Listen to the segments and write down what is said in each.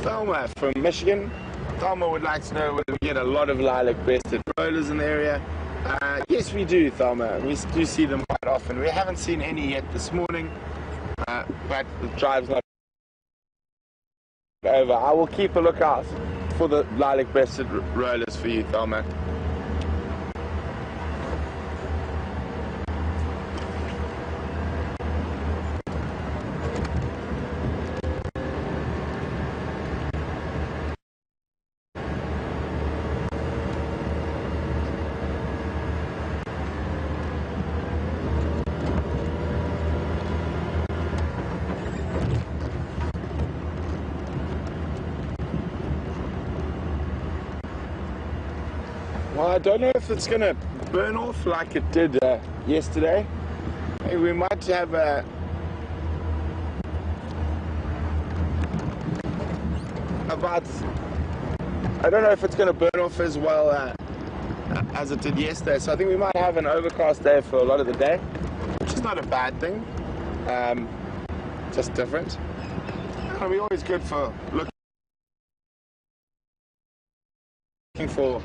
Thelma from Michigan. Thelma would like to know whether we get a lot of lilac-breasted rollers in the area. Yes, we do, Thelma. We do see them quite often. We haven't seen any yet this morning, but the drive's not over. I will keep a lookout for the lilac-breasted rollers for you, Thelma. Well, I don't know if it's going to burn off like it did yesterday. Maybe we might have I don't know if it's going to burn off as well as it did yesterday. So I think we might have an overcast day for a lot of the day, which is not a bad thing, just different. It'll be always good for looking for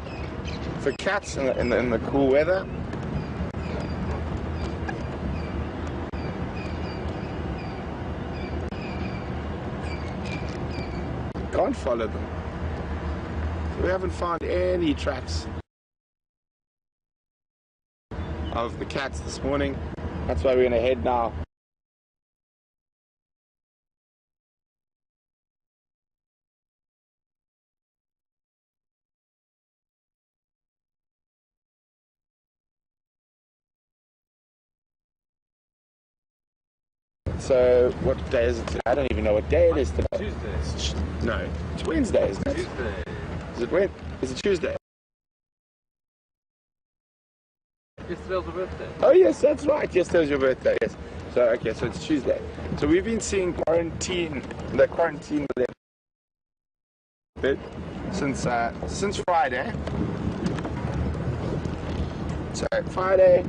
cats in the cool weather. Can't follow them. We haven't found any tracks of the cats this morning. That's why we're going to head now. So, what day is it today? I don't even know what day it is today. Tuesday. No, it's Wednesday, isn't it? Tuesday. Is it Tuesday? Yesterday's your birthday. Oh yes, that's right. Yesterday's your birthday, yes. So, okay, so it's Tuesday. So we've been seeing the quarantine bit since Friday. So Friday,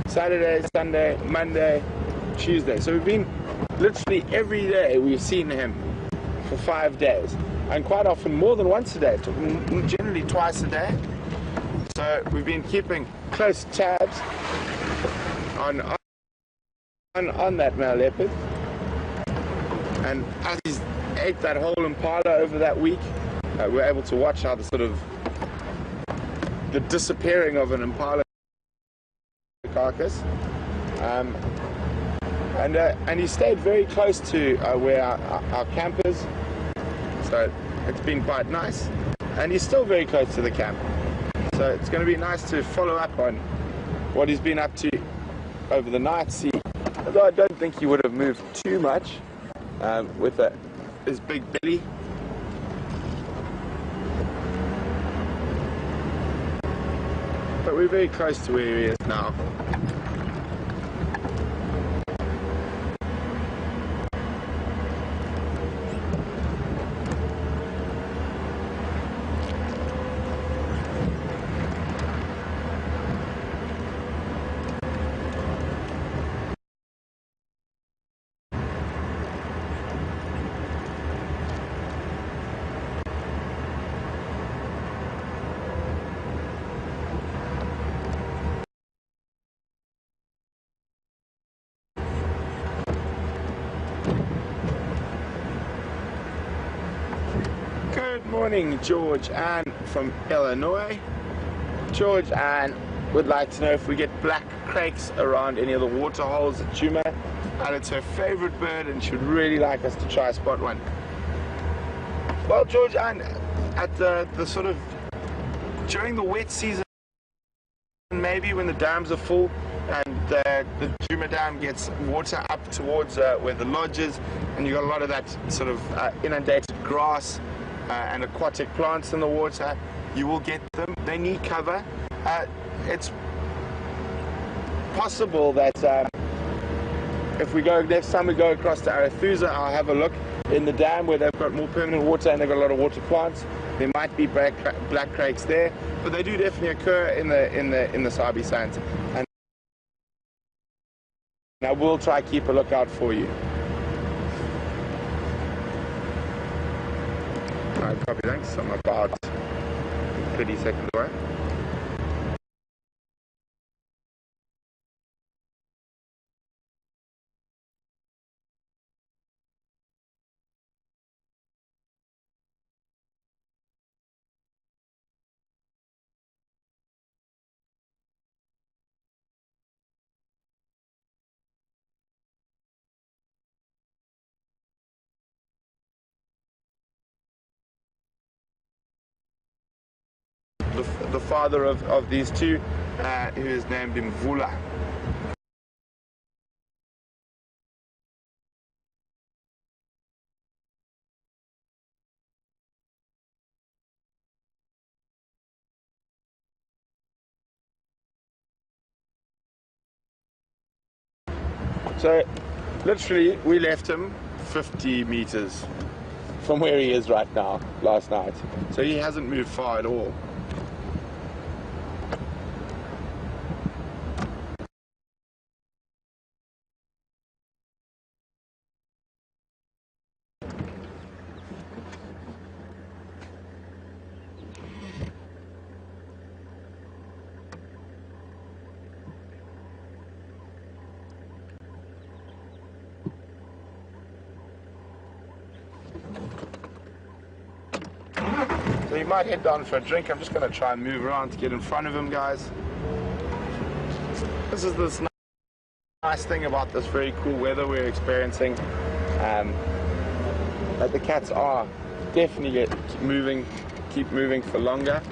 Saturday, Sunday, Monday, Tuesday. So we've been literally every day we've seen him for 5 days, and quite often more than once a day, generally twice a day. So we've been keeping close tabs on that male leopard, and as he's ate that whole impala over that week, we're able to watch how the disappearing of an impala carcass. And he stayed very close to where our camp is, so it's been quite nice. And he's still very close to the camp, so it's going to be nice to follow up on what he's been up to over the night. See, although I don't think he would have moved too much with his big belly. But we're very close to where he is now. Good morning, George Ann from Illinois. George Ann would like to know if we get black crakes around any of the water holes at Djuma, and it's her favorite bird and she'd really like us to try spot one. Well, George Ann, at the sort of during the wet season, maybe when the dams are full and the Djuma Dam gets water up towards where the lodge is, and you've got a lot of that sort of inundated grass and aquatic plants in the water, you will get them. They need cover. It's possible that if we go next time we go across to Arathusa, I'll have a look in the dam where they've got more permanent water and they've got a lot of water plants. There might be black crakes there, but they do definitely occur in the Sabi sands, and I will try to keep a lookout for you. Copy, thanks. I'm about 30 seconds away. The father of these two, who is named Mvula. So, literally, we left him 50 meters from where he is right now, last night. So he hasn't moved far at all. So he might head down for a drink. I'm just going to try and move around to get in front of him, guys. This is this nice thing about this very cool weather we're experiencing. That the cats are definitely keep moving for longer.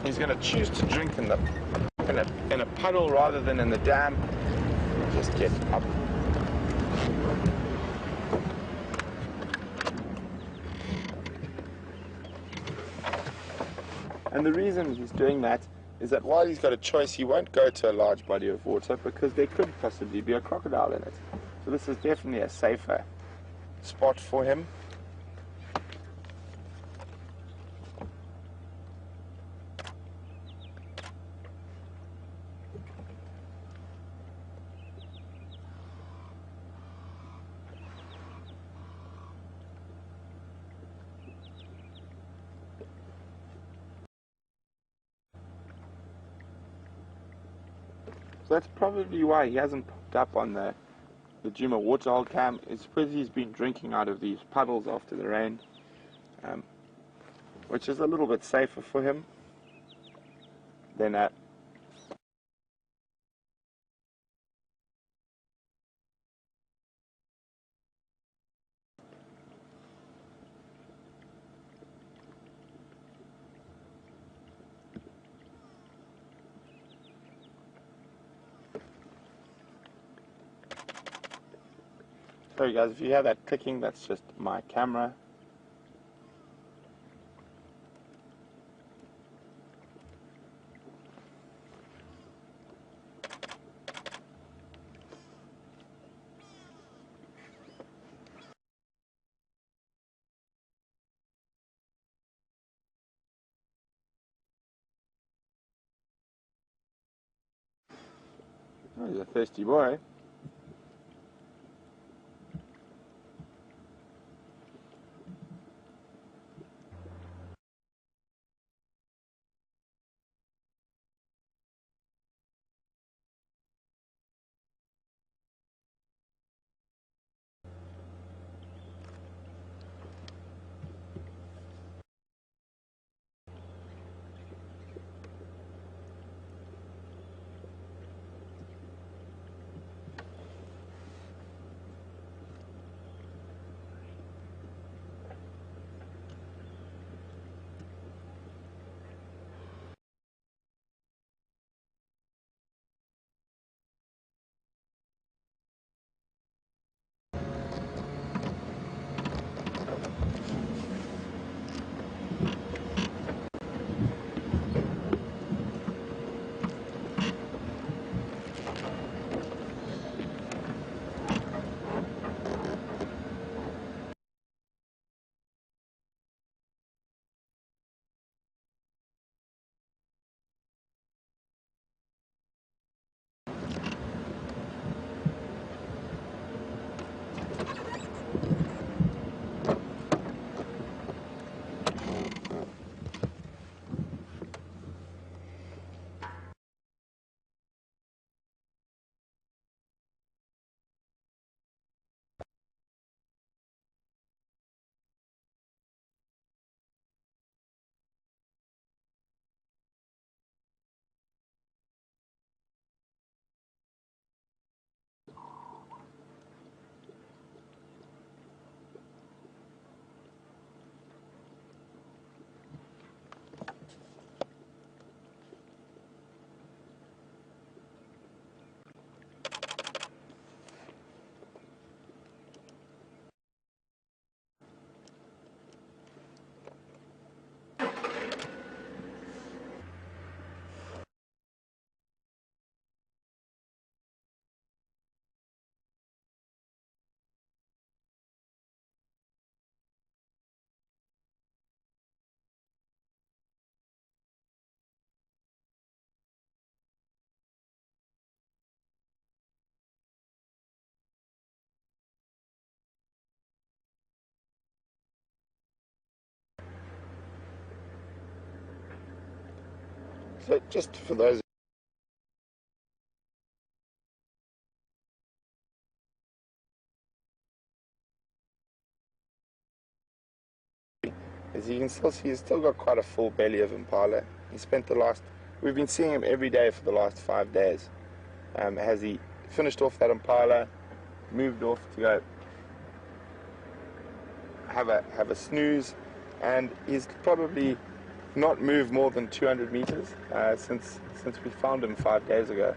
He's going to choose to drink in a puddle rather than in the dam. Just get up. And the reason he's doing that is that while he's got a choice, he won't go to a large body of water because there could possibly be a crocodile in it. So this is definitely a safer spot for him. So that's probably why he hasn't popped up on the Djuma waterhole cam. It's because he's been drinking out of these puddles after the rain, which is a little bit safer for him than Sorry guys, if you hear that clicking, that's just my camera. Oh, he's a thirsty boy. So just for those, as you can still see, he's still got quite a full belly of impala. We've been seeing him every day for the last 5 days. Has he finished off that impala, moved off to go have a snooze, and he's probably not moved more than 200 meters since we found him 5 days ago.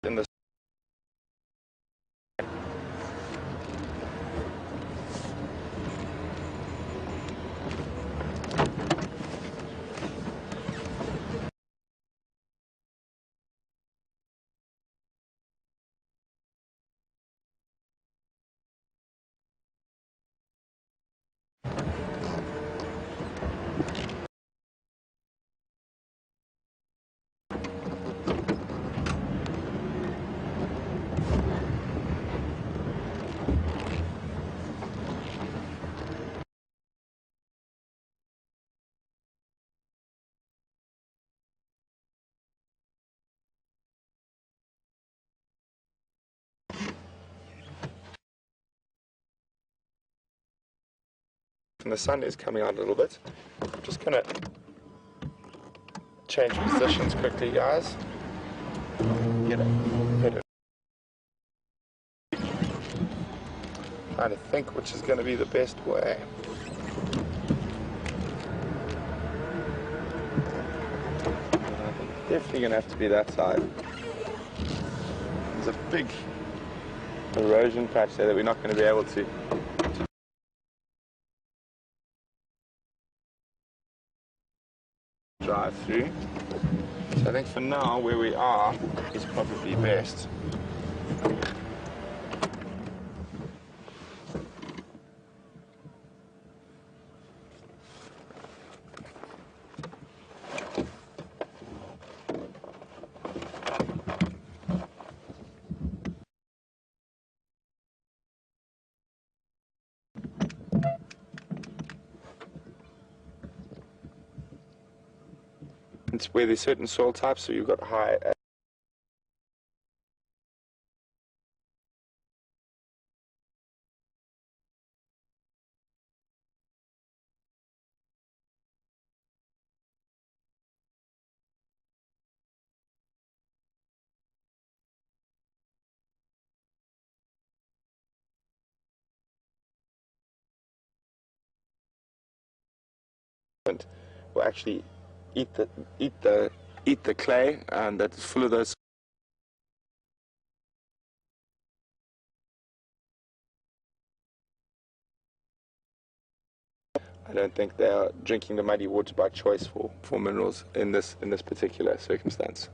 In the and the sun is coming out a little bit. I'm just gonna change positions quickly, guys. Get it. Trying to think which is going to be the best way. Definitely going to have to be that side. There's a big erosion patch there that we're not going to be able to drive through. So I think for now where we are is probably best. It's where there's certain soil types, so you've got high will actually eat the clay, and that's full of those. I don't think they are drinking the muddy water by choice for minerals in this particular circumstance.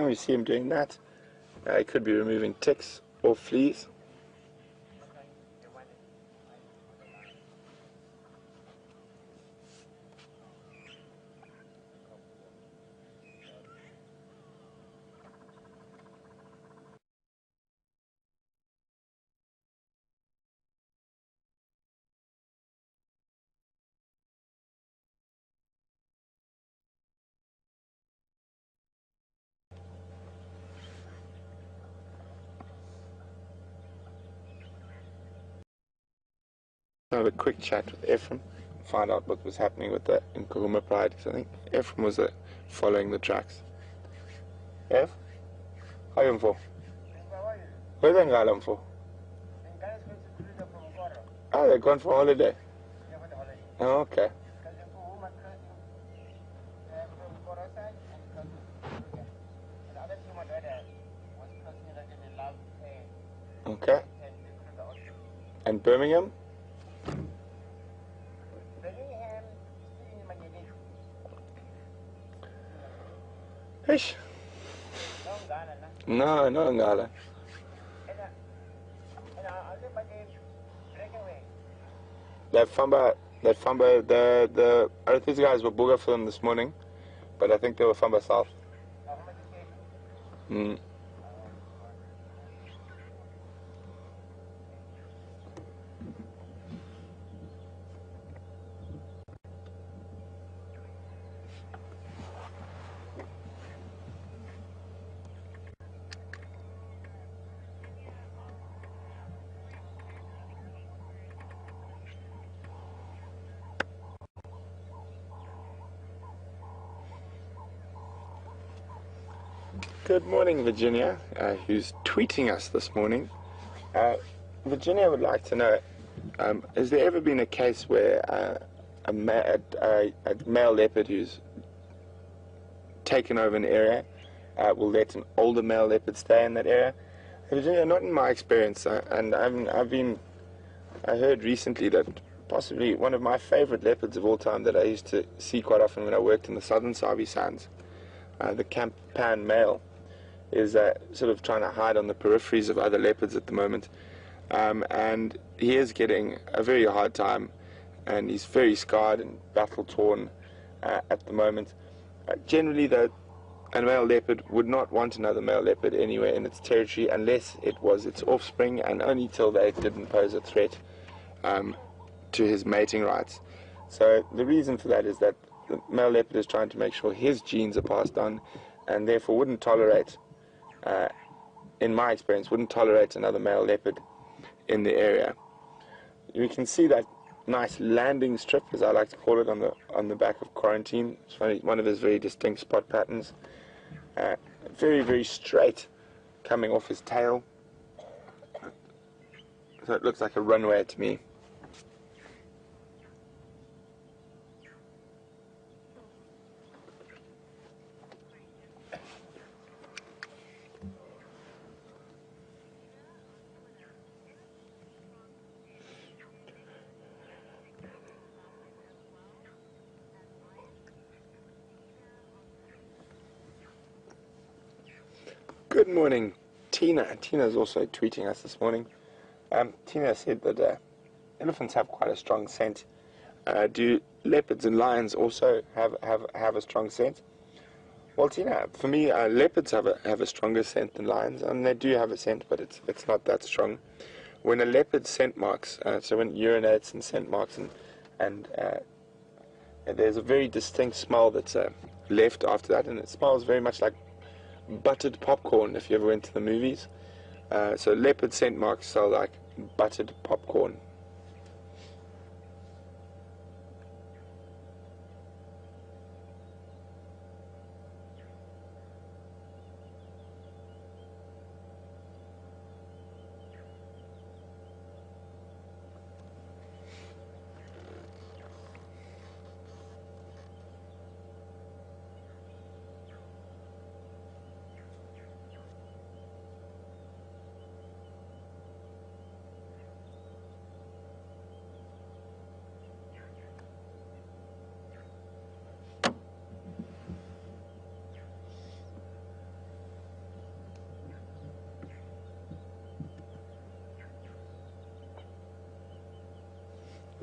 time we see him doing that, he could be removing ticks or fleas. Have a quick chat with Ephraim, find out what was happening with the Nkahuma Pride, because I think Ephraim was following the tracks. Eph? How are you for? Where are they going for? Oh, they're going for holiday. Oh, okay. Okay. And Birmingham? Ish. No, no Ngala. That Famba, the Earth's guys were booger for them this morning, but I think they were Famba South. Mm. Good morning, Virginia, who's tweeting us this morning. Virginia would like to know, has there ever been a case where a male leopard who's taken over an area will let an older male leopard stay in that area? Virginia, not in my experience, and I heard recently that possibly one of my favorite leopards of all time that I used to see quite often when I worked in the southern Sabi Sands, the Campan male, is sort of trying to hide on the peripheries of other leopards at the moment, and he is getting a very hard time, and he's very scarred and battle torn at the moment. Generally, though, a male leopard would not want another male leopard anywhere in its territory unless it was its offspring, and only till they didn't pose a threat to his mating rights. So the reason for that is that the male leopard is trying to make sure his genes are passed on, and therefore wouldn't tolerate, in my experience, wouldn't tolerate another male leopard in the area. You can see that nice landing strip, as I like to call it, on the back of Quarantine. It's one of his very distinct spot patterns. Very, very straight coming off his tail. So it looks like a runway to me. Good morning, Tina. Tina's also tweeting us this morning. Tina said that elephants have quite a strong scent. Do leopards and lions also have a strong scent? Well, Tina, for me, leopards have a stronger scent than lions, and they do have a scent, but it's not that strong. When a leopard scent marks, so when it urinates and scent marks, and there's a very distinct smell that's left after that, and it smells very much like buttered popcorn if you ever went to the movies. So leopard scent marks smell like buttered popcorn.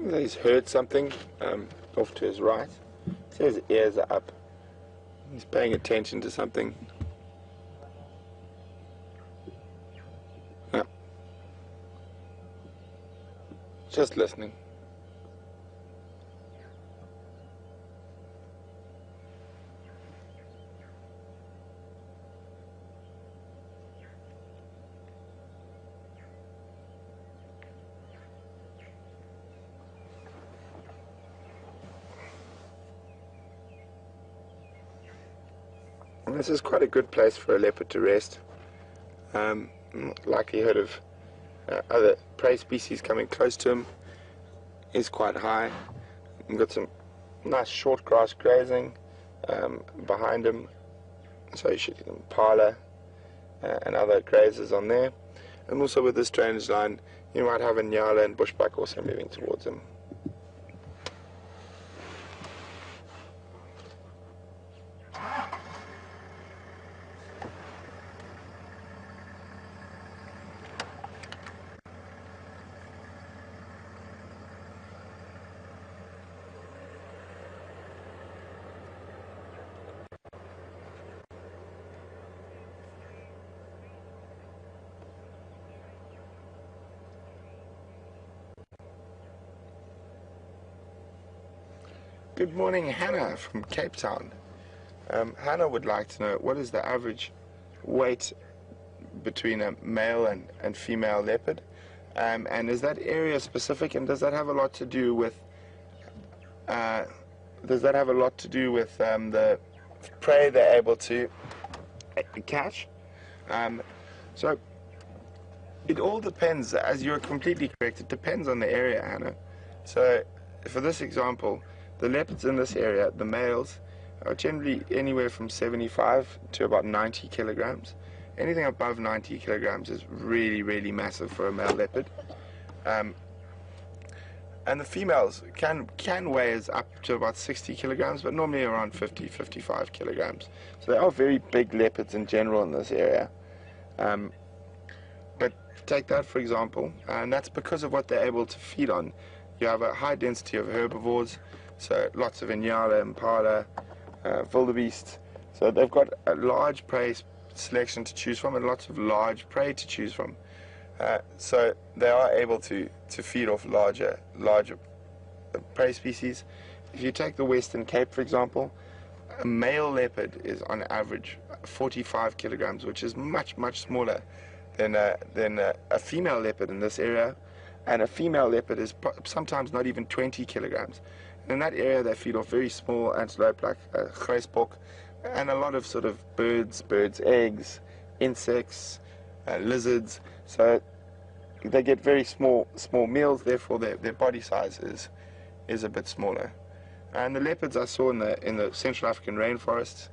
He's heard something off to his right. So his ears are up. He's paying attention to something. Yeah. Just listening. And this is quite a good place for a leopard to rest. Likelihood of other prey species coming close to him is quite high. We've got some nice short grass grazing behind him, so you should get impala and other grazers on there. And also with this drainage line, you might have a nyala and bushbuck also moving towards him. Good morning, Hannah from Cape Town. Hannah would like to know, what is the average weight between a male and female leopard? And is that area specific, and does that have a lot to do with the prey they're able to catch? So it all depends, as you're completely correct, it depends on the area, Hannah. So for this example, the leopards in this area, the males, are generally anywhere from 75 to about 90 kilograms. Anything above 90 kilograms is really, really massive for a male leopard. And the females can weigh as up to about 60 kilograms, but normally around 50, 55 kilograms. So they are very big leopards in general in this area. But take that for example, and that's because of what they're able to feed on. You have a high density of herbivores, so lots of inyala, impala, wildebeest. So they've got a large prey selection to choose from and lots of large prey to choose from. So they are able to feed off larger prey species. If you take the Western Cape, for example, a male leopard is on average 45 kilograms, which is much, much smaller than a female leopard in this area. And a female leopard is sometimes not even 20 kilograms. And in that area, they feed off very small antelope like grijsbok, and a lot of sort of birds' eggs, insects, lizards. So they get very small meals, therefore their body size is a bit smaller. And the leopards I saw in the Central African rainforests,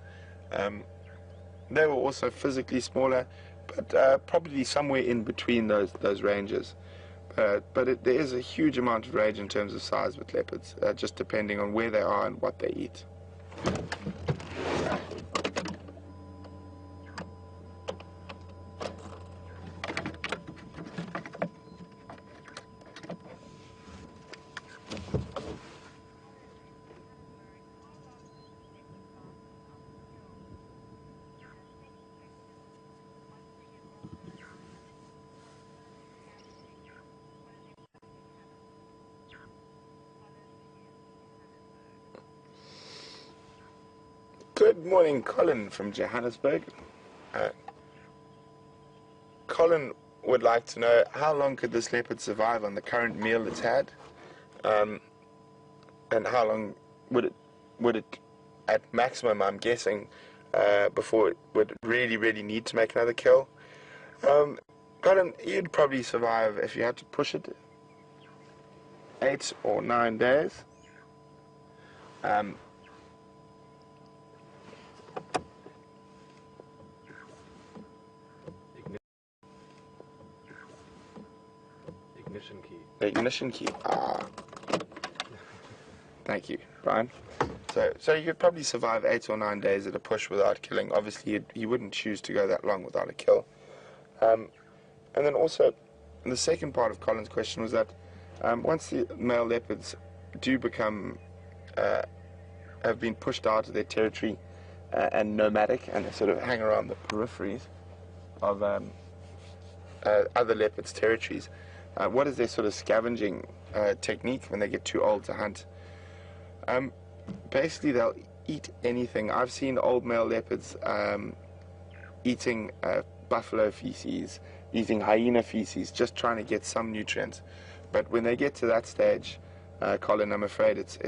they were also physically smaller, but probably somewhere in between those ranges. But there is a huge amount of range in terms of size with leopards, just depending on where they are and what they eat. Good morning, Colin from Johannesburg. Colin would like to know, how long could this leopard survive on the current meal it's had, and how long would it at maximum, I'm guessing, before it would really need to make another kill? Colin, you'd probably survive, if you had to push it, 8 or 9 days. Ignition key. Ignition key. Thank you, Brian. So you could probably survive 8 or 9 days at a push without killing. Obviously, you wouldn't choose to go that long without a kill. And then also, the second part of Colin's question was that Once the male leopards do become have been pushed out of their territory and nomadic, and they sort of hang around the peripheries of other leopards' territories, what is their sort of scavenging technique when they get too old to hunt? Basically, they'll eat anything. I've seen old male leopards eating buffalo feces, eating hyena feces, just trying to get some nutrients. But when they get to that stage, Colin, I'm afraid it's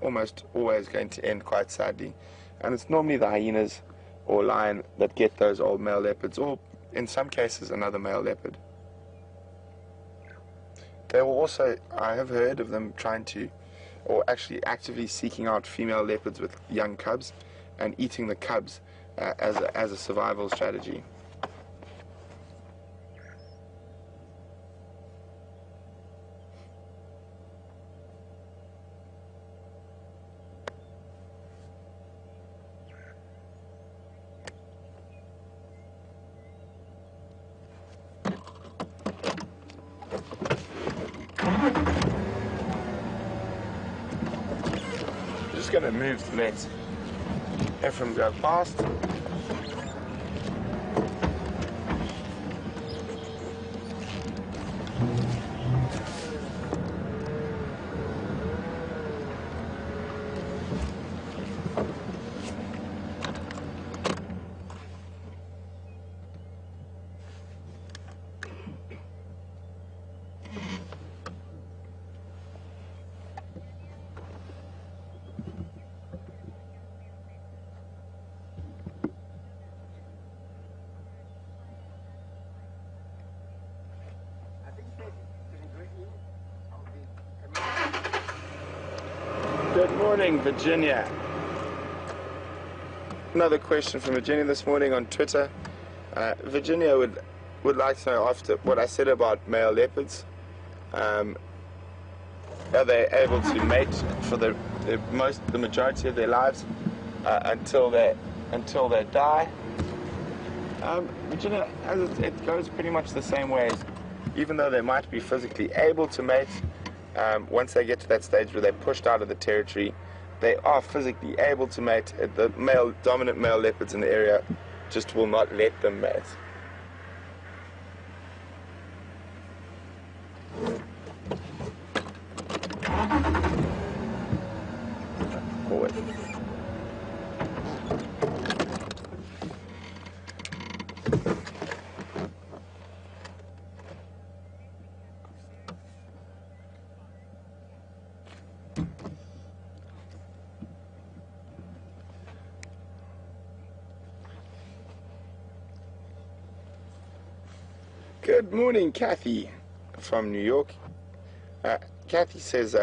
almost always going to end quite sadly. And it's normally the hyenas or lion that get those old male leopards, or in some cases another male leopard. They will also, I have heard of them trying to, or actually actively seeking out female leopards with young cubs and eating the cubs as a survival strategy. Just going to move to let Ephraim go past. Good morning, Virginia. Another question from Virginia this morning on Twitter. Virginia would like to know, after what I said about male leopards, are they able to mate for the majority of their lives until they die? Virginia, it goes pretty much the same way. Even though they might be physically able to mate, once they get to that stage where they're pushed out of the territory, they are physically able to mate. The dominant male leopards in the area just will not let them mate. Forward. Good morning, Kathy from New York. Kathy says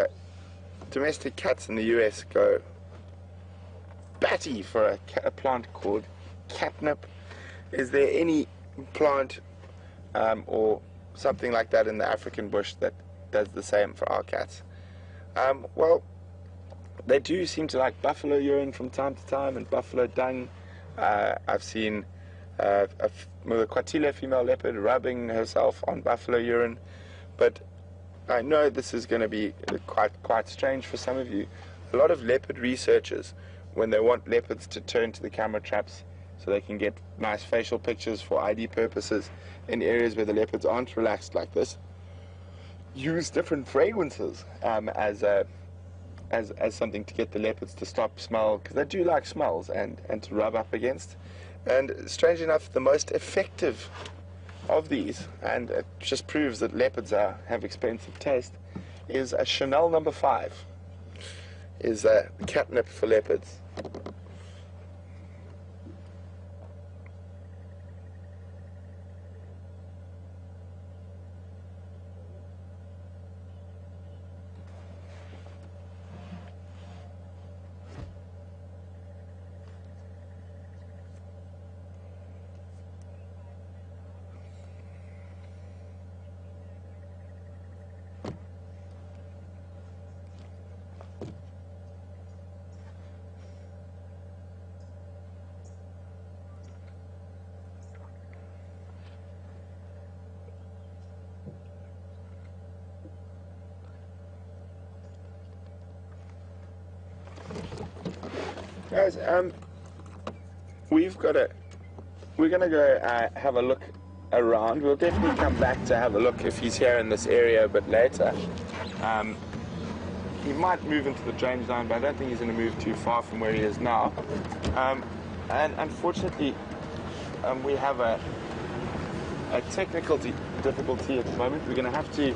domestic cats in the US go batty for a plant called catnip. Is there any plant or something like that in the African bush that does the same for our cats? Well, they do seem to like buffalo urine from time to time and buffalo dung. I've seen a Quatile female leopard rubbing herself on buffalo urine, but I know this is going to be quite strange for some of you. A lot of leopard researchers, when they want leopards to turn to the camera traps so they can get nice facial pictures for ID purposes in areas where the leopards aren't relaxed like this, use different fragrances as something to get the leopards to stop smell, because they do like smells and to rub up against. And strange enough, the most effective of these, and it just proves that leopards have expensive taste, is a Chanel No. 5, is catnip for leopards. Guys, we're gonna go have a look around. We'll definitely come back to have a look if he's here in this area a bit later. He might move into the drain zone, but I don't think he's going to move too far from where he is now. And unfortunately, we have a technical difficulty at the moment. We're going to have to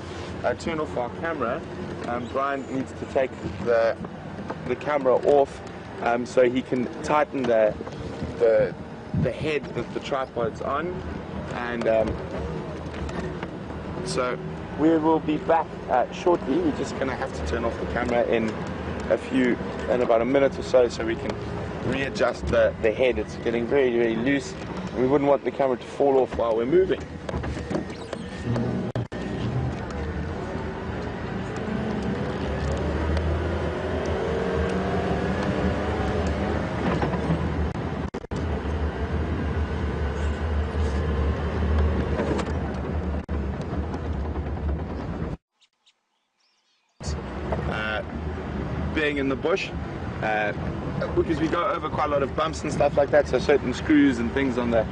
turn off our camera. Brian needs to take the camera off so he can tighten the head that the tripod's on, and so we will be back shortly. We're just going to have to turn off the camera in about a minute or so we can readjust the head. It's getting very, very loose, and we wouldn't want the camera to fall off while we're moving. Being in the bush, because we go over quite a lot of bumps and stuff like that, so certain screws and things on the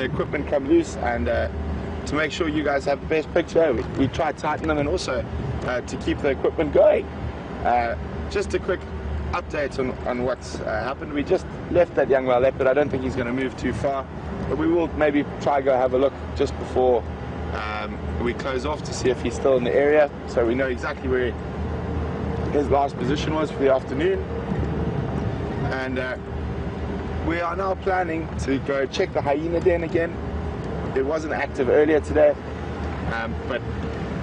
equipment come loose, and to make sure you guys have the best picture, we try to tighten them, and also to keep the equipment going. Just a quick update on what's happened. We just left that young wild leopard. I don't think he's going to move too far, but we will maybe try go have a look just before we close off to see if he's still in the area, so we know exactly where his last position was for the afternoon. And we are now planning to go check the hyena den again. It wasn't active earlier today, but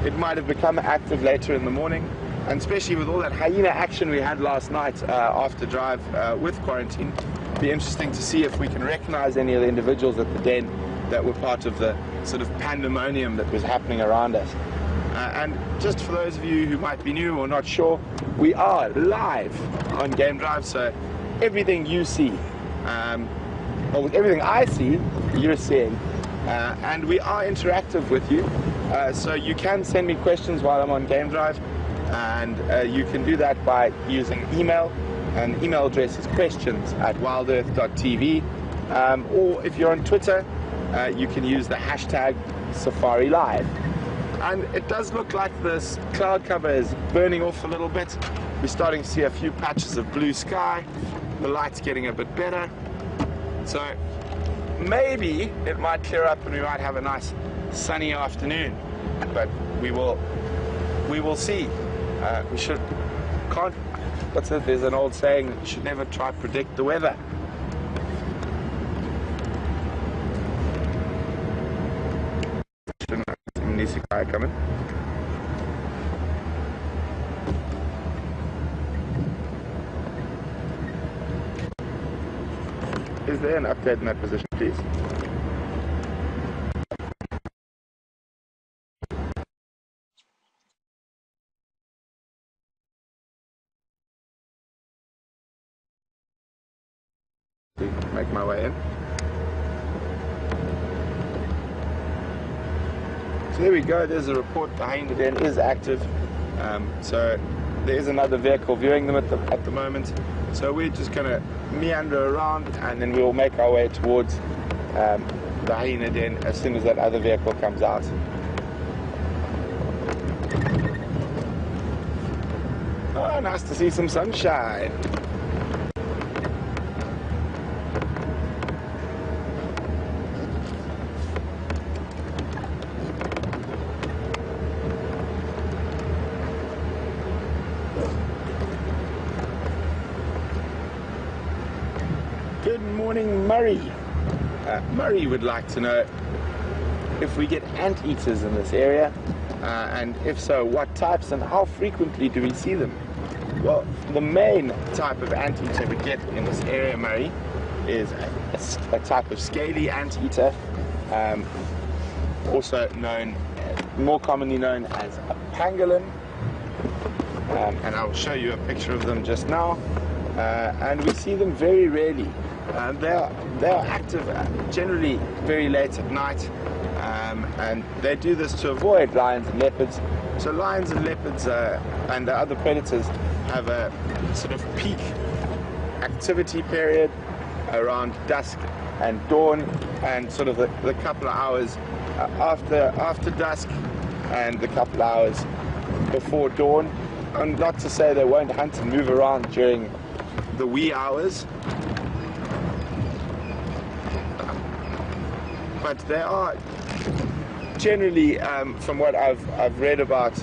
it might have become active later in the morning, and especially with all that hyena action we had last night after drive with quarantine, it'd be interesting to see if we can recognize any of the individuals at the den that were part of the sort of pandemonium that was happening around us. And just for those of you who might be new or not sure, we are live on Game Drive, so everything you see, or everything I see, you're seeing. And we are interactive with you, so you can send me questions while I'm on Game Drive, and you can do that by using email, and the email address is questions@WildEarthTV, or if you're on Twitter, you can use the hashtag SafariLive. And it does look like this cloud cover is burning off a little bit. We're starting to see a few patches of blue sky. The light's getting a bit better. So maybe it might clear up and we might have a nice sunny afternoon. But we will see. There's an old saying, you should never try to predict the weather. Guy coming. Is there an update in that position, please? Make my way in. So there we go, there's a report, the hyena den is active, so there is another vehicle viewing them at the moment, so we're just going to meander around and then we'll make our way towards the hyena den as soon as that other vehicle comes out. Oh, nice to see some sunshine. Good morning, Murray. Murray would like to know if we get anteaters in this area, and if so, what types and how frequently do we see them? Well, the main type of anteater we get in this area, Murray, is a type of scaly anteater, also more commonly known as a pangolin, and I'll show you a picture of them just now. And we see them very rarely. They are active generally very late at night, and they do this to avoid lions and leopards. So lions and leopards and other predators have a sort of peak activity period around dusk and dawn, and sort of the couple of hours after dusk and the couple of hours before dawn. And not to say they won't hunt and move around during the wee hours, but they are generally, from what I've read about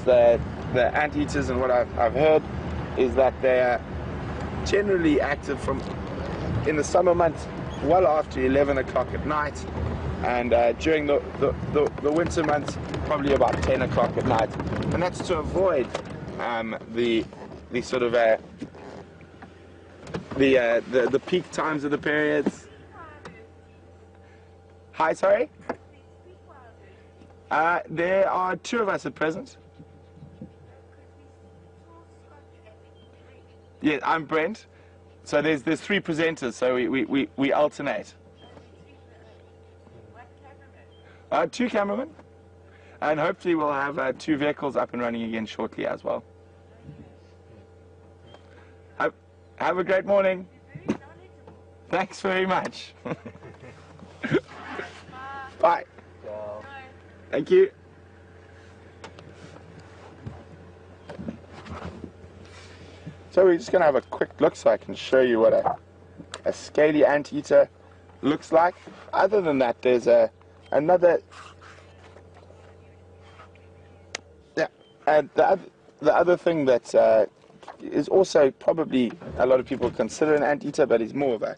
the anteaters, and what I've heard, is that they're generally active in the summer months well after 11 o'clock at night, and during the winter months probably about 10 o'clock at night, and that's to avoid the sort of the peak times of the periods. Hi, sorry? There are 2 of us at present. Yeah, I'm Brent. So there's 3 presenters, so we alternate. 2 cameramen. And hopefully we'll have 2 vehicles up and running again shortly as well. Have a great morning. Thanks very much. Bye. Ciao. Thank you. So we're just going to have a quick look so I can show you what a scaly anteater looks like. Other than that, there's another... Yeah, and the other thing that is also probably a lot of people consider an anteater, but is more of a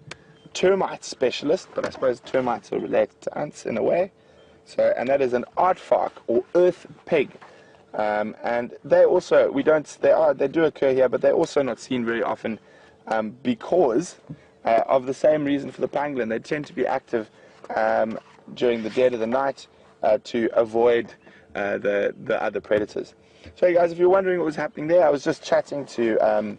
termite specialist, but I suppose termites are related to ants in a way. So, and that is an aardvark or earth pig. And they also, they do occur here, but they're also not seen very often because of the same reason for the pangolin. They tend to be active during the dead of the night to avoid the other predators. So you guys, if you're wondering what was happening there, I was just chatting to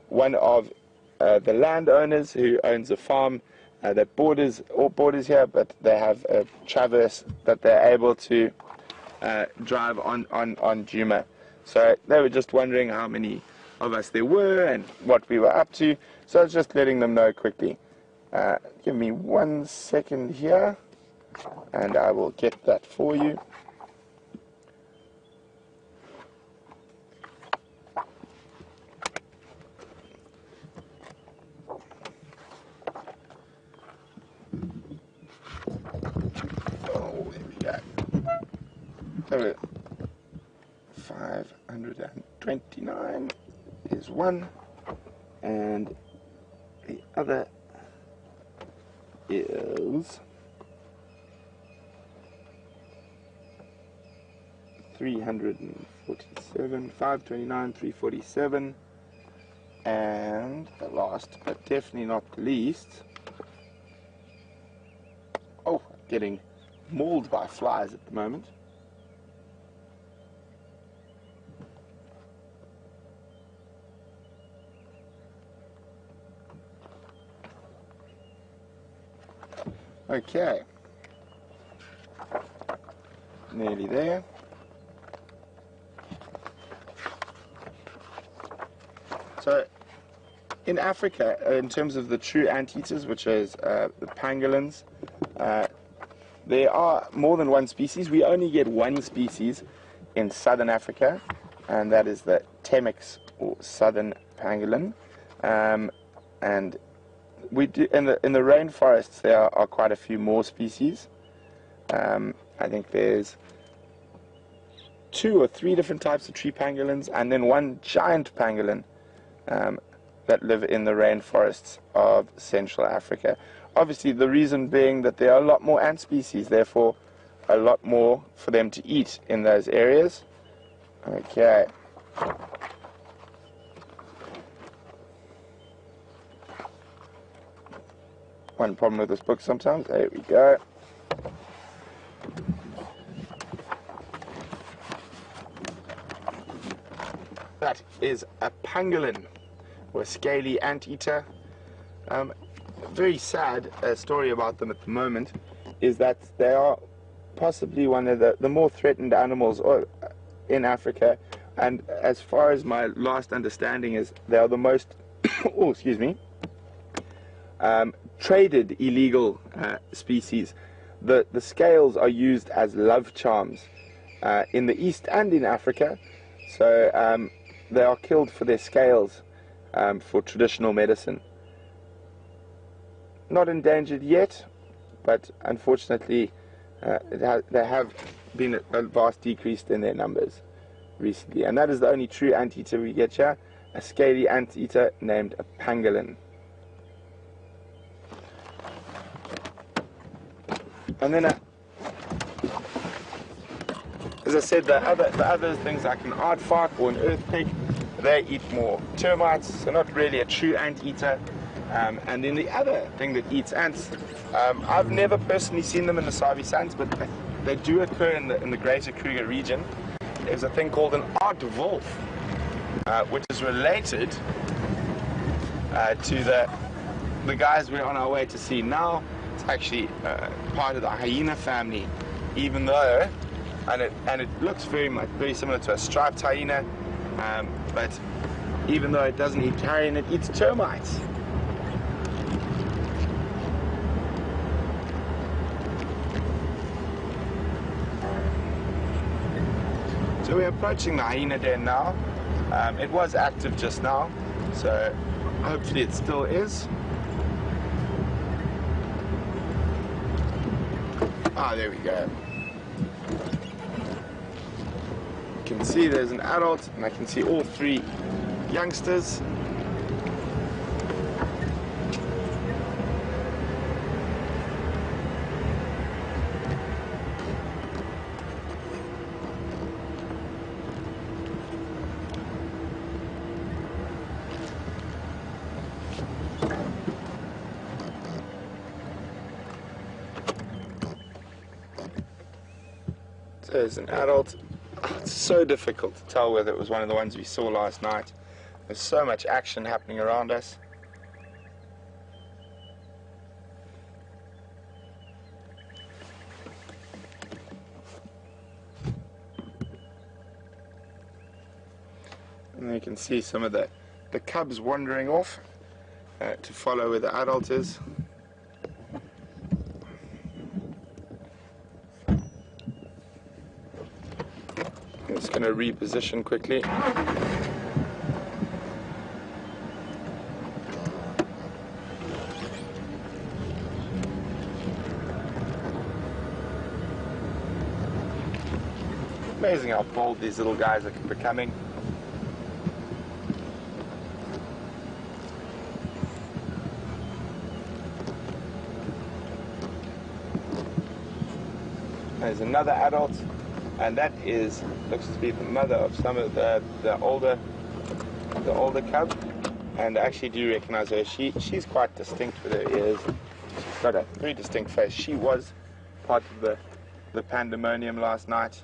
one of the landowners who owns a farm that borders here, but they have a traverse that they're able to drive on Djuma. So they were just wondering how many of us there were and what we were up to. So I was just letting them know quickly. Give me 1 second here and I will get that for you. Oh, there we go. So 529 is one, and the other is 347, 529, 347, and the last, but definitely not the least, oh, getting mauled by flies at the moment. Okay, nearly there. So in Africa, in terms of the true anteaters, which is the pangolins, there are more than one species. We only get one species in southern Africa, and that is the Temix or southern pangolin. And we do in the rainforests there are quite a few more species. I think there's 2 or 3 different types of tree pangolins, and then one giant pangolin that live in the rainforests of Central Africa. Obviously, the reason being that there are a lot more ant species, therefore a lot more for them to eat in those areas. Okay. One problem with this book sometimes. There we go. That is a pangolin, or a scaly anteater. Very sad story about them at the moment is that they are possibly one of the more threatened animals in Africa, And as far as my last understanding is, they are the most oh, excuse me, traded illegal species. The scales are used as love charms in the East and in Africa. So they are killed for their scales for traditional medicine. Not endangered yet, but unfortunately there have been a vast decrease in their numbers recently. And that is the only true anteater we get here, a scaly anteater named a pangolin. And then, as I said, the other things like an aardvark or an earth pig, they eat more termites, so not really a true anteater. And then the other thing that eats ants, I've never personally seen them in the Sabi Sands, but they do occur in the Greater Kruger region. There's a thing called an aardwolf, which is related to the guys we're on our way to see now. It's actually part of the hyena family, even though, and it looks very similar to a striped hyena, but even though it doesn't eat carrion, it eats termites. So we're approaching the hyena den now. It was active just now, so hopefully it still is. Ah, there we go. You can see there's an adult, and I can see all three youngsters. There's an adult. Oh, it's so difficult to tell whether it was one of the ones we saw last night. There's so much action happening around us. And you can see some of the cubs wandering off to follow where the adult is. I'm just going to reposition quickly. Amazing how bold these little guys are becoming. There's another adult, and that looks to be the mother of some of the older cub. And I actually do recognize her. She's quite distinct with her ears. She's got a very distinct face. She was part of the pandemonium last night.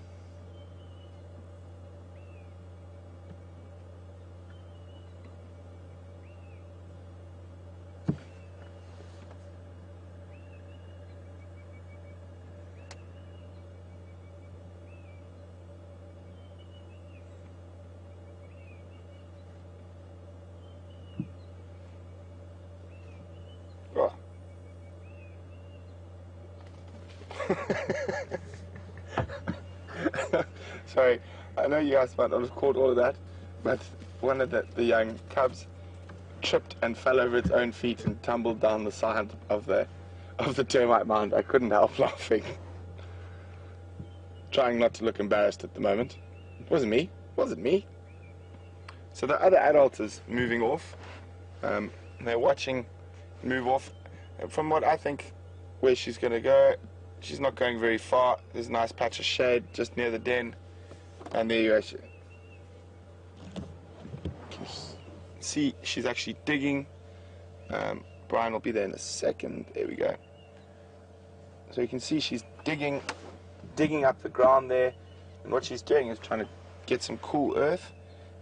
Oh. Sorry, I know you guys might not have caught all of that, but one of the young cubs tripped and fell over its own feet and tumbled down the side of the termite mound. I couldn't help laughing. Trying not to look embarrassed at the moment. It wasn't me. It wasn't me. So the other adult is moving off. They're watching move off. From what I think, where she's going to go, she's not going very far. There's a nice patch of shade just near the den, and there you go. You can see she's actually digging. Brian will be there in a second. There we go. So you can see she's digging up the ground there, and what she's doing is trying to get some cool earth,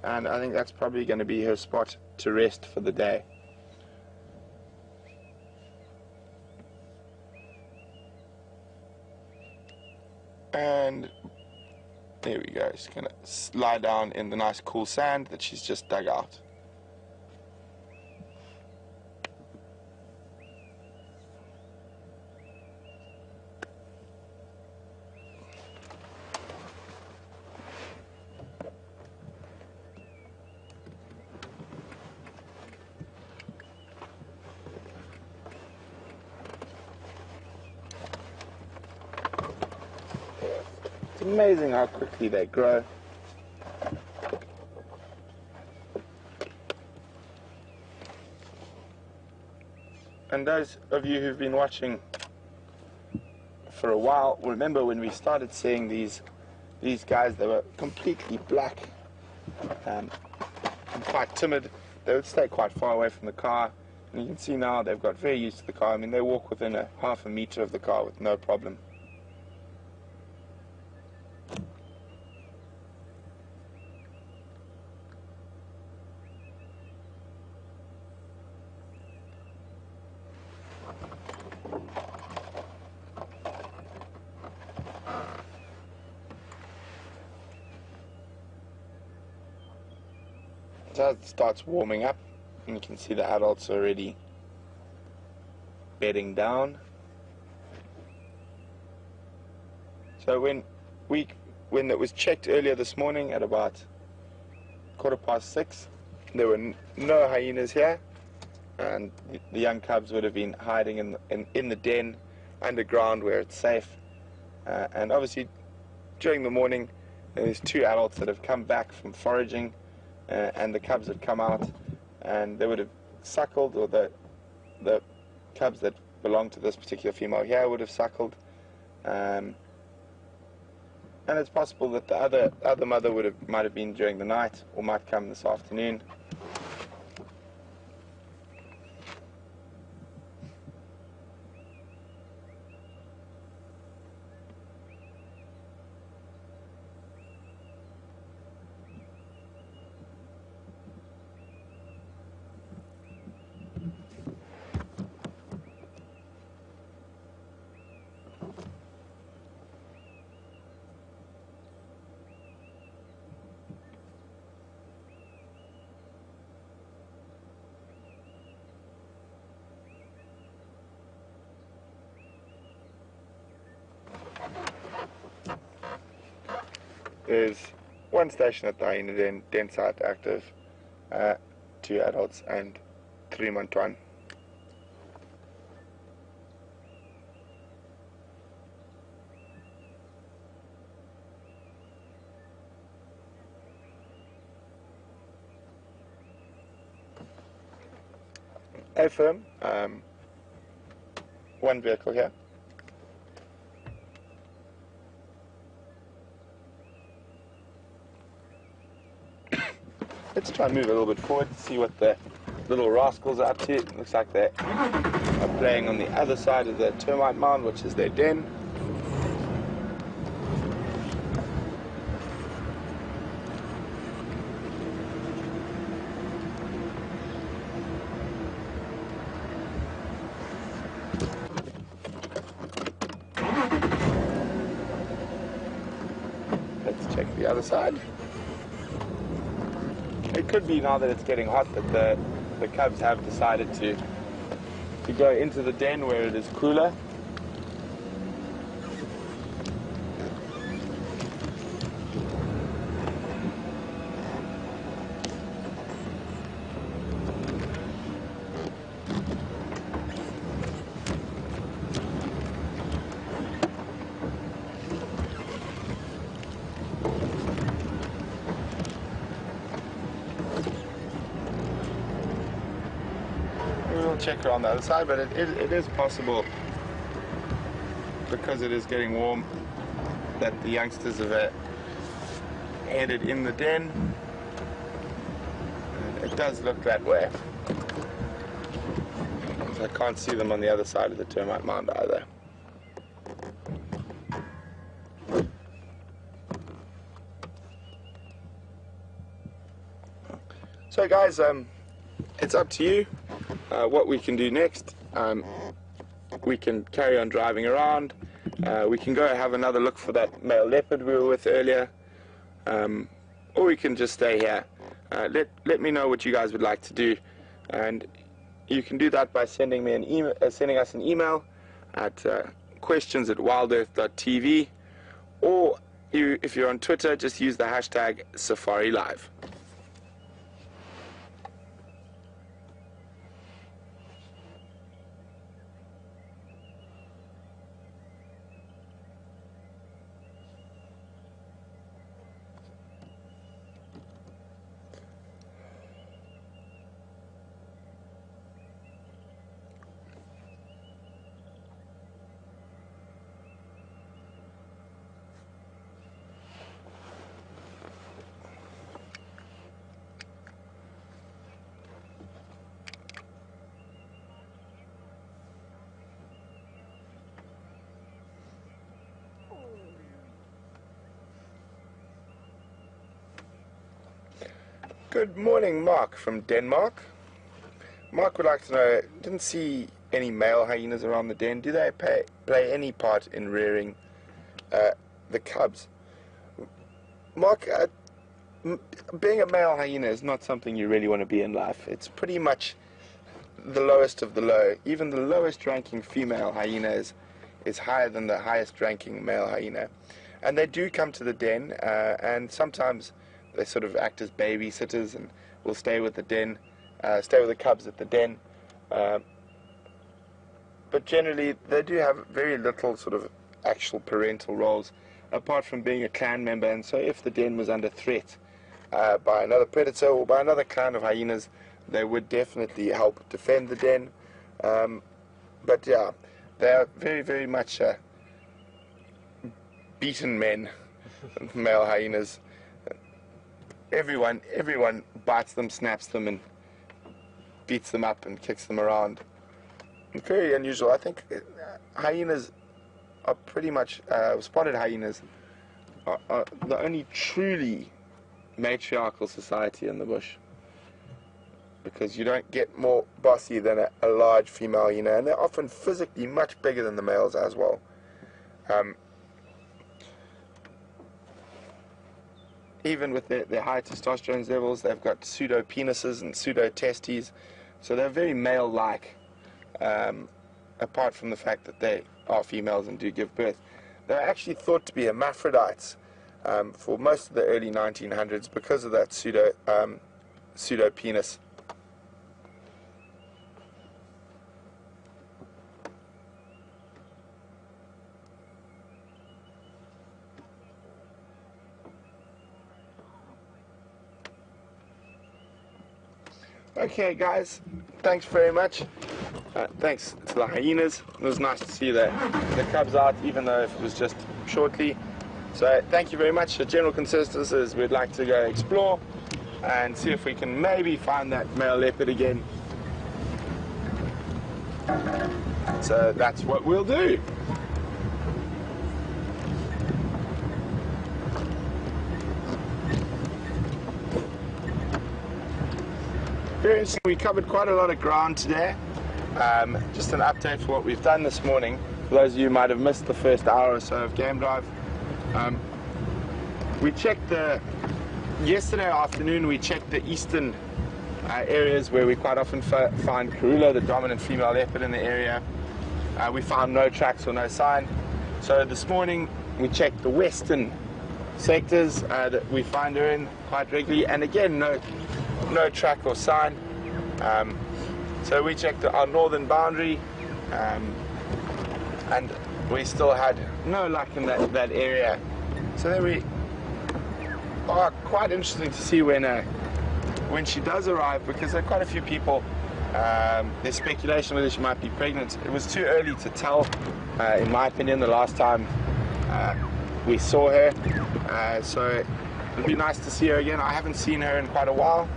and I think that's probably going to be her spot to rest for the day. And There we go. She's gonna lie down in the nice cool sand that she's just dug out. It's amazing how quickly they grow. And those of you who've been watching for a while remember when we started seeing these guys. They were completely black and quite timid. They would stay quite far away from the car, and you can see now they've got very used to the car. I mean, they walk within a half a meter of the car with no problem. So it starts warming up, and you can see the adults already bedding down. So when it was checked earlier this morning at about 6:15, there were no hyenas here, and the young cubs would have been hiding in the den underground where it's safe. And obviously during the morning there's two adults that have come back from foraging. And the cubs had come out, and they would have suckled, or the cubs that belong to this particular female here would have suckled, and it's possible that the other mother might have been during the night, or might come this afternoon. There's one station at the hyena den site active, 2 adults and 3 Mantuan. A firm, 1 vehicle here. Let's try and move a little bit forward to see what the little rascals are up to. It looks like they are playing on the other side of the termite mound, which is their den. Let's check the other side. It could be, now that it's getting hot, that the cubs have decided to go into the den where it is cooler. Check around the other side, but it is possible, because it is getting warm, that the youngsters have headed in the den. And it does look that way. So I can't see them on the other side of the termite mound either. So guys, it's up to you. What we can do next. We can carry on driving around. We can go have another look for that male leopard we were with earlier. or we can just stay here. Let me know what you guys would like to do, and you can do that by sending me an email, sending us an email at questions@wildearth.tv, or if you're on Twitter, just use the hashtag SafariLive. Good morning, Mark from Denmark. Mark would like to know, didn't see any male hyenas around the den. Do they play any part in rearing the cubs? Mark, being a male hyena is not something you really want to be in life. It's pretty much the lowest of the low. Even the lowest ranking female hyena is higher than the highest ranking male hyena. And they do come to the den, and sometimes they sort of act as babysitters and will stay with the den, stay with the cubs at the den. But generally, they do have very little sort of actual parental roles, apart from being a clan member. And so if the den was under threat by another predator or by another clan of hyenas, they would definitely help defend the den. But yeah, they are very, very much beaten men, male hyenas. Everyone bites them, snaps them, and beats them up and kicks them around. Very unusual. I think hyenas are pretty much, spotted hyenas are the only truly matriarchal society in the bush, because you don't get more bossy than a large female hyena, and they're often physically much bigger than the males as well. Even with their high testosterone levels, they've got pseudo penises and pseudo testes, so they're very male-like. Apart from the fact that they are females and do give birth, they're actually thought to be hermaphrodites for most of the early 1900s because of that pseudo penis. Okay, guys, thanks very much. Thanks to the hyenas. It was nice to see the cubs out, even though it was just shortly. So thank you very much. The general consensus is we'd like to go explore and see if we can maybe find that male leopard again. So that's what we'll do. Very interesting. We covered quite a lot of ground today. Just an update for what we've done this morning. For those of you who might have missed the first hour or so of game drive, we checked yesterday afternoon we checked the eastern areas where we quite often find Karula, the dominant female leopard in the area. We found no tracks or no sign. So this morning we checked the western sectors that we find her in quite regularly, and again no track or sign. So we checked our northern boundary, and we still had no luck in that area. So then we are quite interesting to see when she does arrive, because there are quite a few people, there's speculation whether she might be pregnant. It was too early to tell, in my opinion, the last time we saw her. So it'd be nice to see her again. I haven't seen her in quite a while,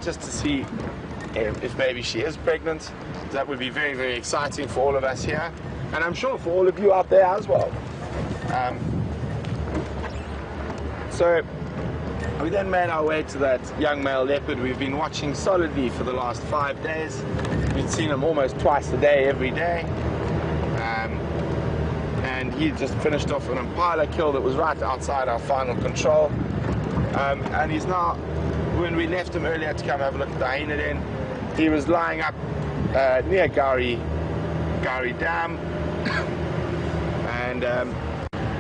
just to see if maybe she is pregnant. That would be very, very exciting for all of us here, and I'm sure for all of you out there as well. So we then made our way to that young male leopard we've been watching solidly for the last 5 days. We've seen him almost twice a day, every day. And he just finished off an impala kill that was right outside our final control. And he's now, when we left him earlier to come have a look at the hyena den, he was lying up near Gowrie Dam. And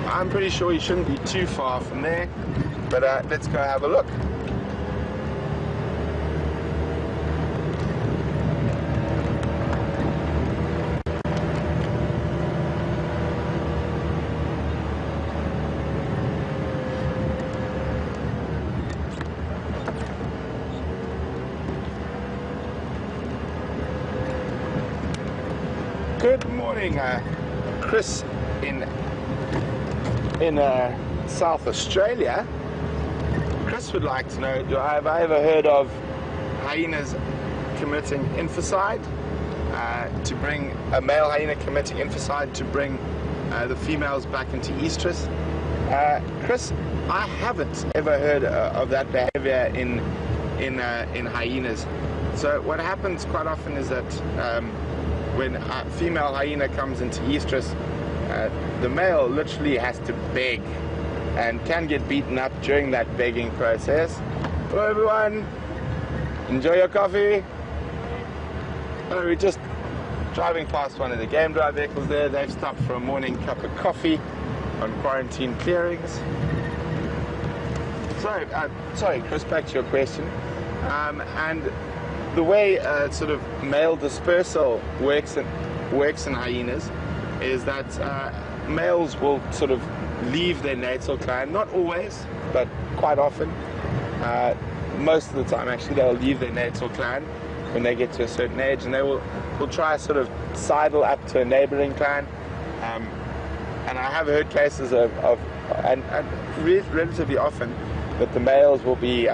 I'm pretty sure he shouldn't be too far from there, but let's go have a look. Good morning, Chris in South Australia. Chris would like to know, have I ever heard of hyenas committing infanticide to bring a male hyena committing infanticide to bring the females back into estrus? Chris, I haven't ever heard of that behavior in hyenas. So what happens quite often is that when a female hyena comes into estrus, the male literally has to beg and can get beaten up during that begging process. Hello everyone, enjoy your coffee. Oh, we're just driving past one of the game drive vehicles there. They've stopped for a morning cup of coffee on quarantine clearings. So, sorry Chris, back to your question. And the way sort of male dispersal works in hyenas is that males will sort of leave their natal clan, not always, but quite often. Most of the time, actually, they'll leave their natal clan when they get to a certain age, and they will try sort of sidle up to a neighboring clan. And I have heard cases of relatively often that the males will be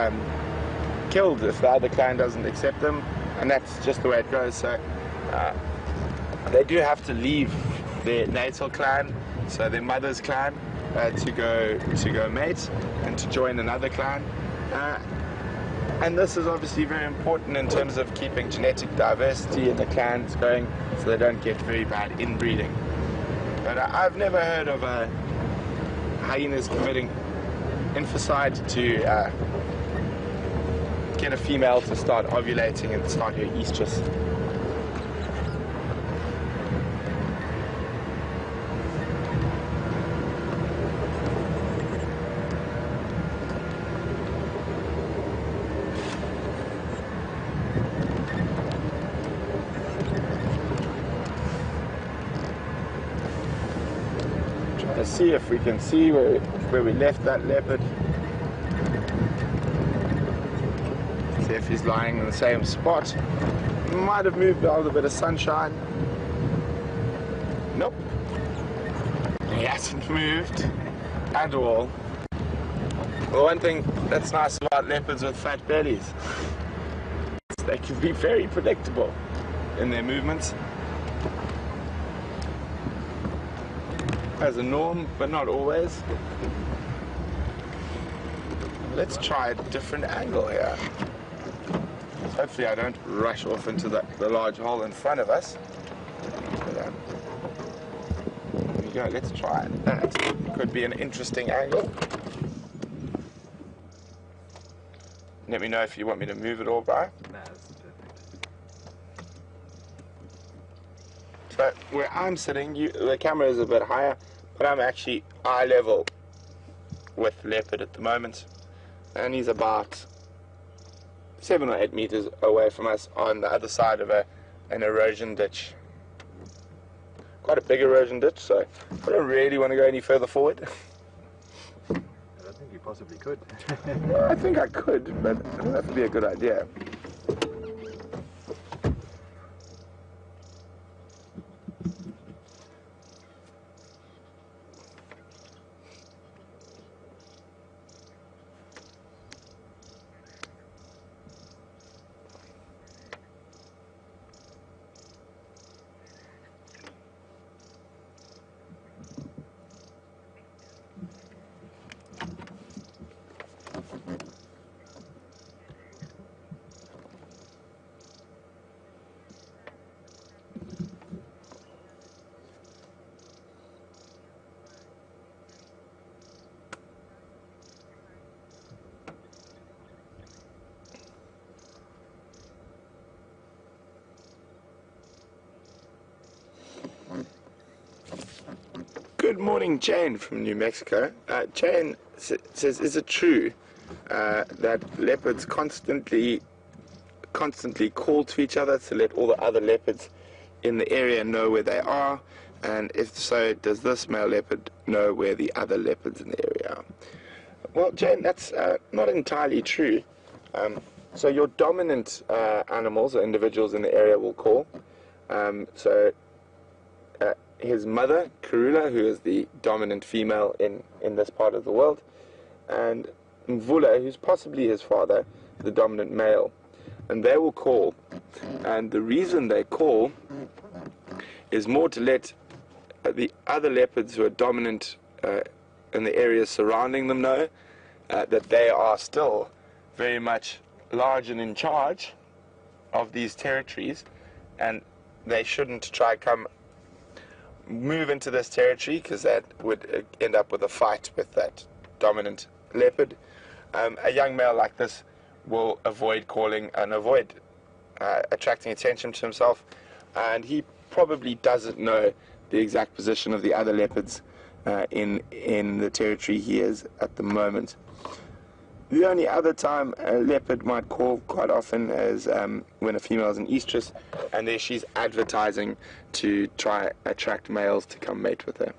killed if the other clan doesn't accept them, and that's just the way it goes. So they do have to leave their natal clan, so their mother's clan, to go mate and to join another clan. And this is obviously very important in terms of keeping genetic diversity in the clans going, so they don't get very bad inbreeding. But I've never heard of hyenas committing infanticide to get a female to start ovulating and start her estrus. Try to see if we can see where we left that leopard. See if he's lying in the same spot. Might have moved out with a bit of sunshine. Nope. He hasn't moved at all. Well, one thing that's nice about leopards with fat bellies is they can be very predictable in their movements. As a norm, but not always. Let's try a different angle here. Hopefully I don't rush off into the large hole in front of us. But, here we go, let's try it. That could be an interesting angle. Let me know if you want me to move it all, bro. Nah, that's perfect. So where I'm sitting, the camera is a bit higher, but I'm actually eye level with leopard at the moment. And he's about 7 or 8 meters away from us on the other side of an erosion ditch. Quite a big erosion ditch, so I don't really want to go any further forward. I don't think you possibly could. Well, I think I could, but I don't know if it'd be a good idea. Good morning, Jane from New Mexico. Jane says, is it true that leopards constantly call to each other to let all the other leopards in the area know where they are? And if so, does this male leopard know where the other leopards in the area are? Well, Jane, that's not entirely true. So your dominant animals or individuals in the area will call. His mother, Karula, who is the dominant female in this part of the world, and Mvula, who's possibly his father, the dominant male. And they will call. And the reason they call is more to let the other leopards who are dominant in the areas surrounding them know that they are still very much large and in charge of these territories, and they shouldn't try move into this territory, because that would end up with a fight with that dominant leopard. A young male like this will avoid calling and avoid attracting attention to himself, and he probably doesn't know the exact position of the other leopards in the territory he is at the moment. The only other time a leopard might call quite often is when a female is an estrus, and there she's advertising to try attract males to come mate with her.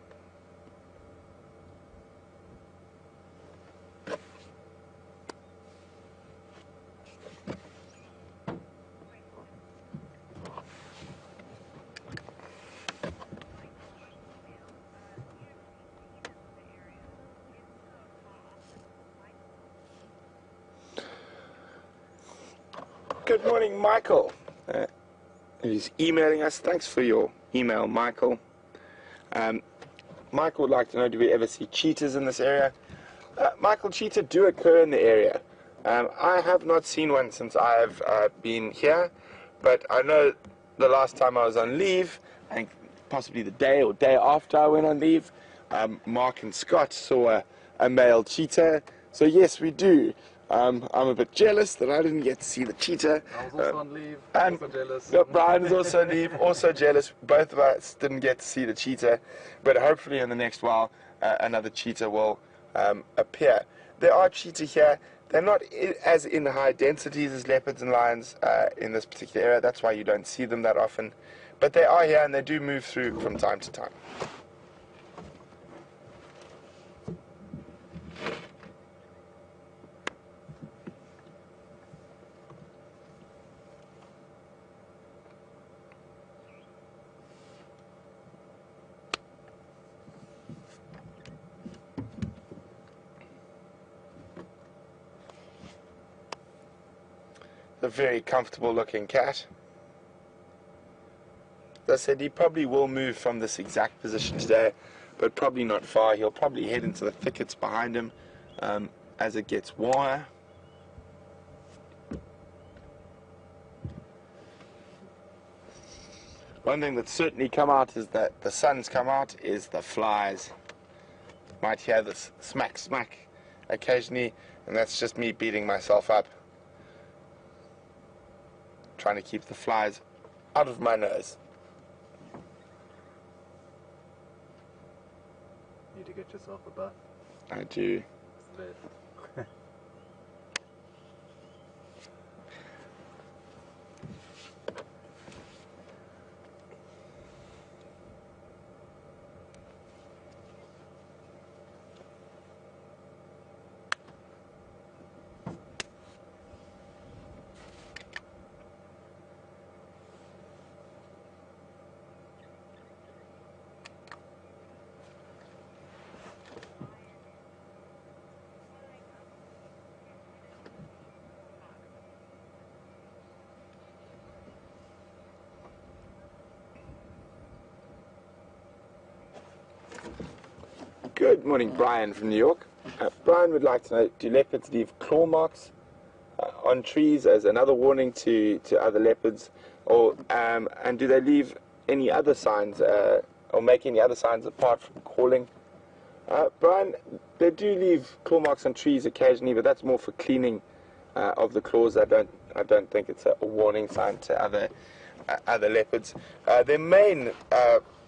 Good morning, Michael. He's emailing us. Thanks for your email, Michael. Michael would like to know, do we ever see cheetahs in this area? Michael, cheetah do occur in the area. I have not seen one since I have been here, but I know the last time I was on leave, and possibly the day or day after I went on leave, Mark and Scott saw a male cheetah. So yes, we do. I'm a bit jealous that I didn't get to see the cheetah. I was also on leave, and also jealous. Brian is also on leave, also jealous. Both of us didn't get to see the cheetah, but hopefully in the next while another cheetah will appear. There are cheetah here. They're not as in high densities as leopards and lions in this particular area. That's why you don't see them that often. But they are here, and they do move through from time to time. A very comfortable looking cat. As I said, he probably will move from this exact position today, but probably not far. He'll probably head into the thickets behind him as it gets warmer. One thing that's certainly come out is that the sun's come out is the flies. Might hear this smack smack occasionally, and that's just me beating myself up, trying to keep the flies out of my nose. Need to get yourself a bath. I do. It's late. Good morning, Brian from New York. Brian would like to know, do leopards leave claw marks on trees as another warning to other leopards, or and do they leave any other signs or make any other signs apart from calling? Brian, they do leave claw marks on trees occasionally, but that's more for cleaning of the claws. I don't think it's a warning sign to other leopards. Their main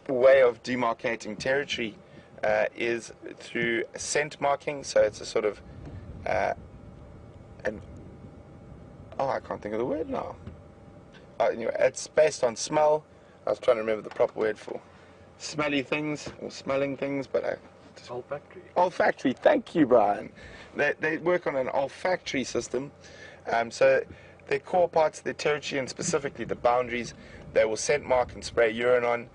way of demarcating territory is through scent marking. So it's a sort of I can't think of the word now. Anyway, it's based on smell. I was trying to remember the proper word for smelly things or smelling things, but Olfactory. olfactory. Thank you, Brian. They work on an olfactory system. So their core parts of their territory, and specifically the boundaries, they will scent mark and spray urine on.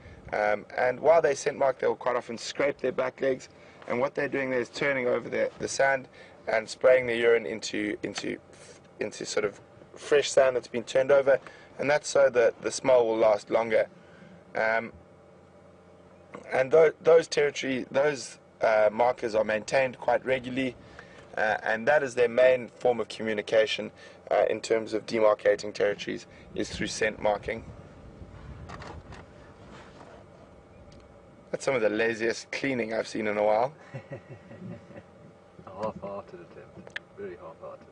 And while they scent mark, they will quite often scrape their back legs. And what they're doing there is turning over the sand and spraying the urine into sort of fresh sand that's been turned over. And that's so that the smell will last longer. And those markers are maintained quite regularly, and that is their main form of communication in terms of demarcating territories, is through scent marking. That's some of the laziest cleaning I've seen in a while. A half-hearted attempt. Very half-hearted.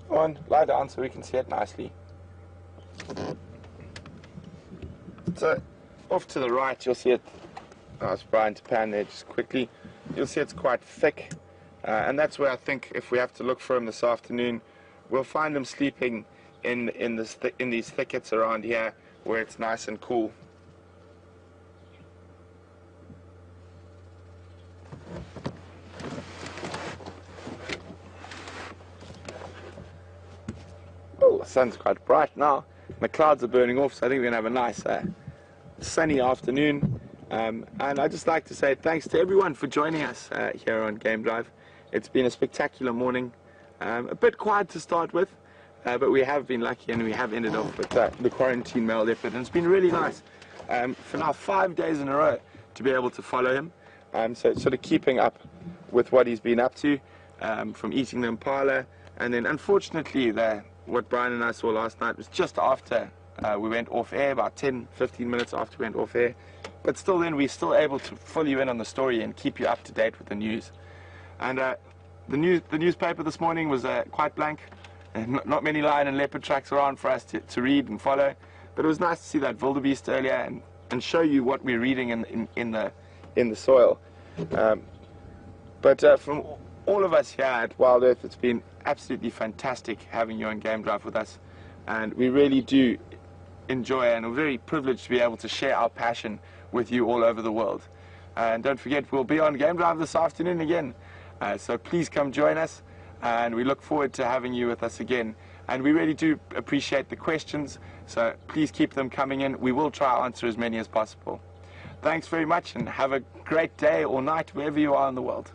Go on, lie down so we can see it nicely. So, off to the right, you'll see it. I'll ask Brian to pan there just quickly. You'll see it's quite thick, and that's where I think if we have to look for him this afternoon, we'll find him sleeping in these thickets around here where it's nice and cool. Oh, the sun's quite bright now. The clouds are burning off, so I think we're going to have a nice sunny afternoon. And I'd just like to say thanks to everyone for joining us here on Game Drive. It's been a spectacular morning. A bit quiet to start with, but we have been lucky and we have ended off with the quarantine mail effort. And it's been really nice for now 5 days in a row to be able to follow him. So it's sort of keeping up with what he's been up to, from eating the impala. And then unfortunately what Brian and I saw last night was just after we went off air, about 10-15 minutes after we went off air. But still then, we're still able to fill you in on the story and keep you up to date with the news. And the newspaper this morning was quite blank. Not many lion and leopard tracks around for us to read and follow. But it was nice to see that wildebeest earlier and show you what we're reading in the soil. But from all of us here at Wild Earth, it's been absolutely fantastic having you on Game Drive with us, and we really do enjoy and are very privileged to be able to share our passion with you all over the world. And don't forget, we'll be on Game Drive this afternoon again, so please come join us, and we look forward to having you with us again. And we really do appreciate the questions, so please keep them coming in. We will try to answer as many as possible. Thanks very much, and have a great day or night wherever you are in the world.